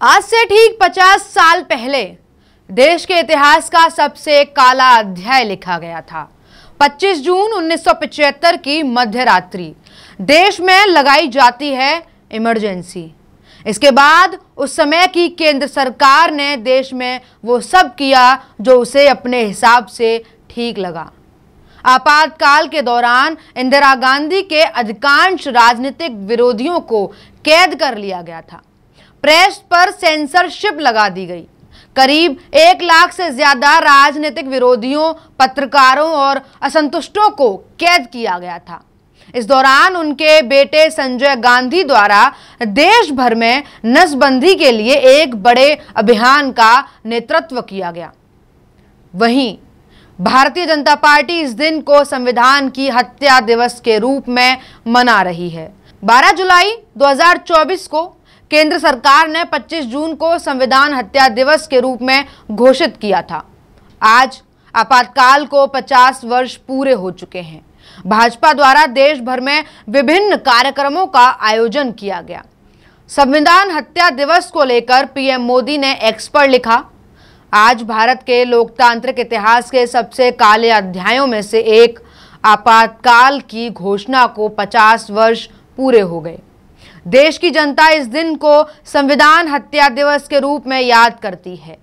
आज से ठीक 50 साल पहले देश के इतिहास का सबसे काला अध्याय लिखा गया था। 25 जून 1975 की मध्य रात्रि देश में लगाई जाती है इमरजेंसी। इसके बाद उस समय की केंद्र सरकार ने देश में वो सब किया जो उसे अपने हिसाब से ठीक लगा। आपातकाल के दौरान इंदिरा गांधी के अधिकांश राजनीतिक विरोधियों को कैद कर लिया गया था। प्रेस पर सेंसरशिप लगा दी गई। करीब 1 लाख से ज्यादा राजनीतिक विरोधियों, पत्रकारों और असंतुष्टों को कैद किया गया था। इस दौरान उनके बेटे संजय गांधी द्वारा देश भर में नसबंदी के लिए एक बड़े अभियान का नेतृत्व किया गया। वहीं भारतीय जनता पार्टी इस दिन को संविधान की हत्या दिवस के रूप में मना रही है। 12 जुलाई 2024 को केंद्र सरकार ने 25 जून को संविधान हत्या दिवस के रूप में घोषित किया था। आज आपातकाल को 50 वर्ष पूरे हो चुके हैं। भाजपा द्वारा देश भर में विभिन्न कार्यक्रमों का आयोजन किया गया। संविधान हत्या दिवस को लेकर पीएम मोदी ने एक्स पर लिखा, आज भारत के लोकतांत्रिक इतिहास के सबसे काले अध्यायों में से एक आपातकाल की घोषणा को 50 वर्ष पूरे हो गए। देश की जनता इस दिन को संविधान हत्या दिवस के रूप में याद करती है।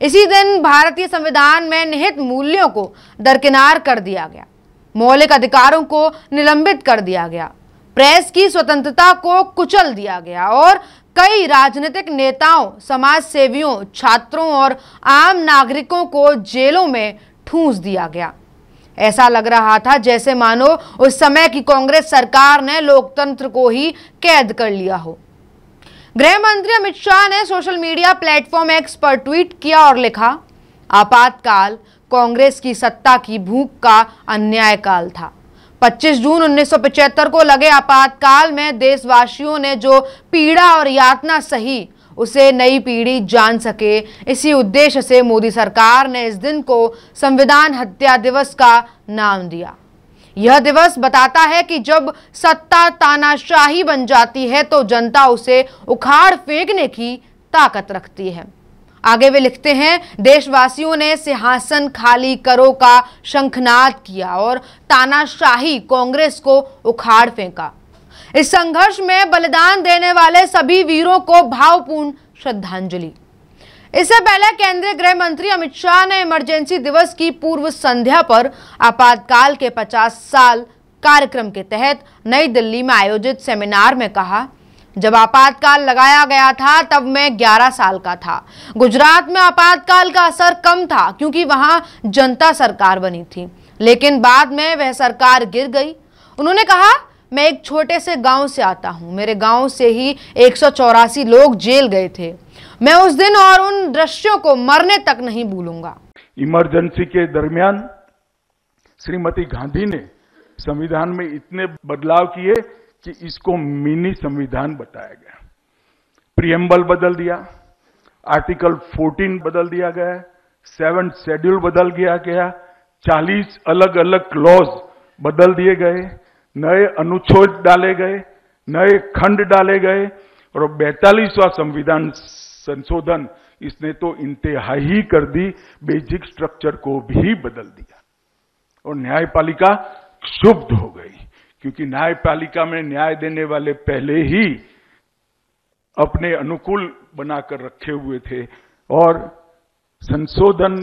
इसी दिन भारतीय संविधान में निहित मूल्यों को दरकिनार कर दिया गया, मौलिक अधिकारों को निलंबित कर दिया गया, प्रेस की स्वतंत्रता को कुचल दिया गया और कई राजनीतिक नेताओं, समाज सेवियों, छात्रों और आम नागरिकों को जेलों में ठूंस दिया गया। ऐसा लग रहा था जैसे मानो उस समय की कांग्रेस सरकार ने लोकतंत्र को ही कैद कर लिया हो। गृह मंत्री अमित शाह ने सोशल मीडिया प्लेटफॉर्म एक्स पर ट्वीट किया और लिखा, आपातकाल कांग्रेस की सत्ता की भूख का अन्याय काल था। 25 जून 1975 को लगे आपातकाल में देशवासियों ने जो पीड़ा और यातना सही, उसे नई पीढ़ी जान सके, इसी उद्देश्य से मोदी सरकार ने इस दिन को संविधान हत्या दिवस का नाम दिया। यह दिवस बताता है कि जब सत्ता तानाशाही बन जाती है तो जनता उसे उखाड़ फेंकने की ताकत रखती है। आगे वे लिखते हैं, देशवासियों ने सिंहासन खाली करो का शंखनाद किया और तानाशाही कांग्रेस को उखाड़ फेंका। इस संघर्ष में बलिदान देने वाले सभी वीरों को भावपूर्ण श्रद्धांजलि। इससे पहले केंद्रीय गृह मंत्री अमित शाह ने इमरजेंसी दिवस की पूर्व संध्या पर आपातकाल के 50 साल कार्यक्रम के तहत नई दिल्ली में आयोजित सेमिनार में कहा, जब आपातकाल लगाया गया था तब मैं 11 साल का था। गुजरात में आपातकाल का असर कम था क्योंकि वहां जनता सरकार बनी थी, लेकिन बाद में वह सरकार गिर गई। उन्होंने कहा, मैं एक छोटे से गांव से आता हूं। मेरे गांव से ही 184 लोग जेल गए थे। मैं उस दिन और उन दृश्यों को मरने तक नहीं भूलूंगा। इमरजेंसी के दरमियान श्रीमती गांधी ने संविधान में इतने बदलाव किए कि इसको मिनी संविधान बताया गया। प्रीएम्बल बदल दिया, आर्टिकल 14 बदल दिया गया, 7th शेड्यूल बदल दिया गया, 40 अलग अलग क्लॉज बदल दिए गए, नए अनुच्छेद डाले गए, नए खंड डाले गए और 42वां संविधान संशोधन इसने तो इंतहाई कर दी, बेसिक स्ट्रक्चर को भी बदल दिया और न्यायपालिका क्षुब्ध हो गई क्योंकि न्यायपालिका में न्याय देने वाले पहले ही अपने अनुकूल बनाकर रखे हुए थे और संशोधन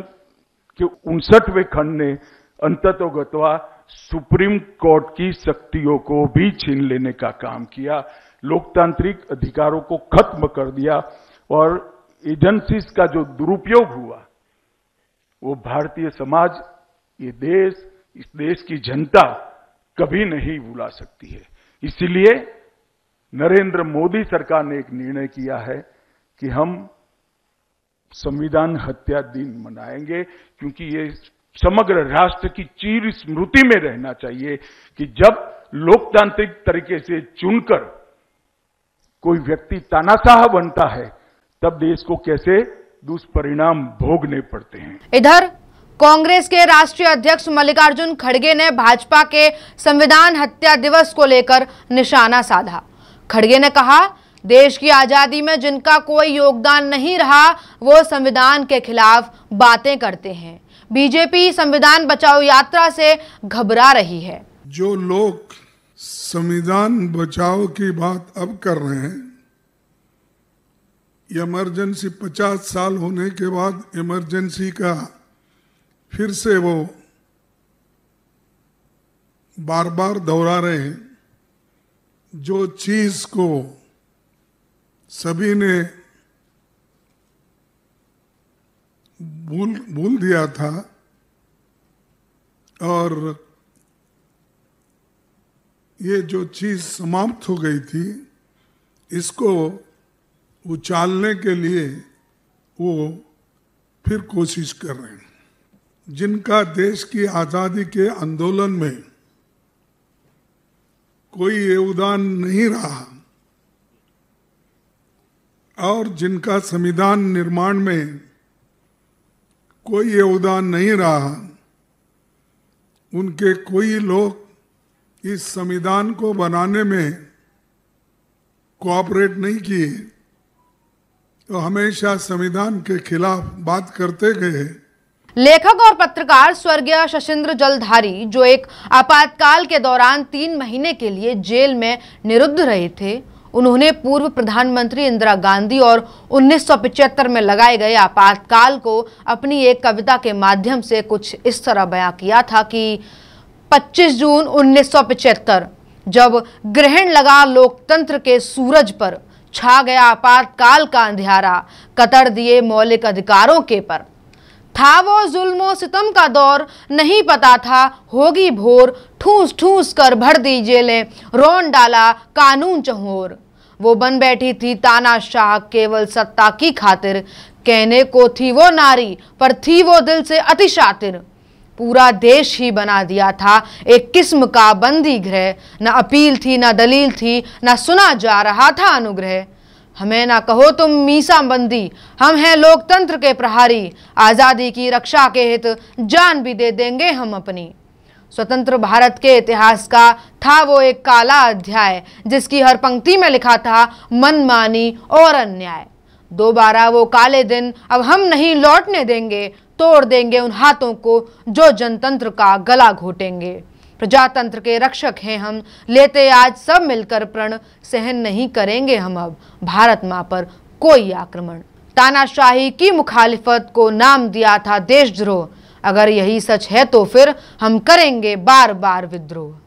के 59वें खंड ने अंततोगत्वा सुप्रीम कोर्ट की शक्तियों को भी छीन लेने का काम किया, लोकतांत्रिक अधिकारों को खत्म कर दिया और एजेंसीज का जो दुरुपयोग हुआ वो भारतीय समाज, ये देश, इस देश की जनता कभी नहीं भुला सकती है। इसीलिए नरेंद्र मोदी सरकार ने एक निर्णय किया है कि हम संविधान हत्या दिन मनाएंगे क्योंकि ये समग्र राष्ट्र की चिर स्मृति में रहना चाहिए कि जब लोकतांत्रिक तरीके से चुनकर कोई व्यक्ति तानाशाह बनता है तब देश को कैसे दुष्परिणाम भोगने पड़ते हैं। इधर कांग्रेस के राष्ट्रीय अध्यक्ष मल्लिकार्जुन खड़गे ने भाजपा के संविधान हत्या दिवस को लेकर निशाना साधा। खड़गे ने कहा, देश की आजादी में जिनका कोई योगदान नहीं रहा वो संविधान के खिलाफ बातें करते हैं। बीजेपी संविधान बचाओ यात्रा से घबरा रही है। जो लोग संविधान बचाओ की बात अब कर रहे हैं, इमरजेंसी 50 साल होने के बाद इमरजेंसी का फिर से वो बार बार दोहरा रहे हैं। जो चीज को सभी ने भूल दिया था और ये जो चीज समाप्त हो गई थी, इसको उछालने के लिए वो फिर कोशिश कर रहे हैं। जिनका देश की आजादी के आंदोलन में कोई योगदान नहीं रहा और जिनका संविधान निर्माण में कोई योगदान नहीं रहा, उनके कोई लोग इस संविधान को बनाने में कोऑपरेट नहीं किए, तो हमेशा संविधान के खिलाफ बात करते गए। लेखक और पत्रकार स्वर्गीय शशिंद्र जलधारी, जो एक आपातकाल के दौरान 3 महीने के लिए जेल में निरुद्ध रहे थे, उन्होंने पूर्व प्रधानमंत्री इंदिरा गांधी और 1975 में लगाए गए आपातकाल को अपनी एक कविता के माध्यम से कुछ इस तरह बयां किया था कि 25 जून 1975 जब ग्रहण लगा लोकतंत्र के सूरज पर, छा गया आपातकाल का अंधियारा, कतर दिए मौलिक अधिकारों के पर। था वो जुल्मो सितम का दौर, नहीं पता था होगी भोर, ठूस ठूस कर भर दी जेलें, रौन डाला कानून चहोर। वो बन बैठी थी तानाशाह केवल सत्ता की खातिर, कहने को थी वो नारी पर थी वो दिल से अति शातिर। पूरा देश ही बना दिया था एक किस्म का बंदी गृह, न अपील थी न दलील थी, न सुना जा रहा था अनुग्रह। हमें ना कहो तुम मीसा बंदी, हम हैं लोकतंत्र के प्रहारी, आजादी की रक्षा के हित जान भी दे देंगे हम अपनी। स्वतंत्र भारत के इतिहास का था वो एक काला अध्याय, जिसकी हर पंक्ति में लिखा था मनमानी और अन्याय। दोबारा वो काले दिन अब हम नहीं लौटने देंगे, तोड़ देंगे उन हाथों को जो जनतंत्र का गला घोटेंगे। प्रजातंत्र के रक्षक हैं हम, लेते आज सब मिलकर प्रण, सहन नहीं करेंगे हम अब भारत मां पर कोई आक्रमण। तानाशाही की मुखालिफत को नाम दिया था देशद्रोह, अगर यही सच है तो फिर हम करेंगे बार बार विद्रोह।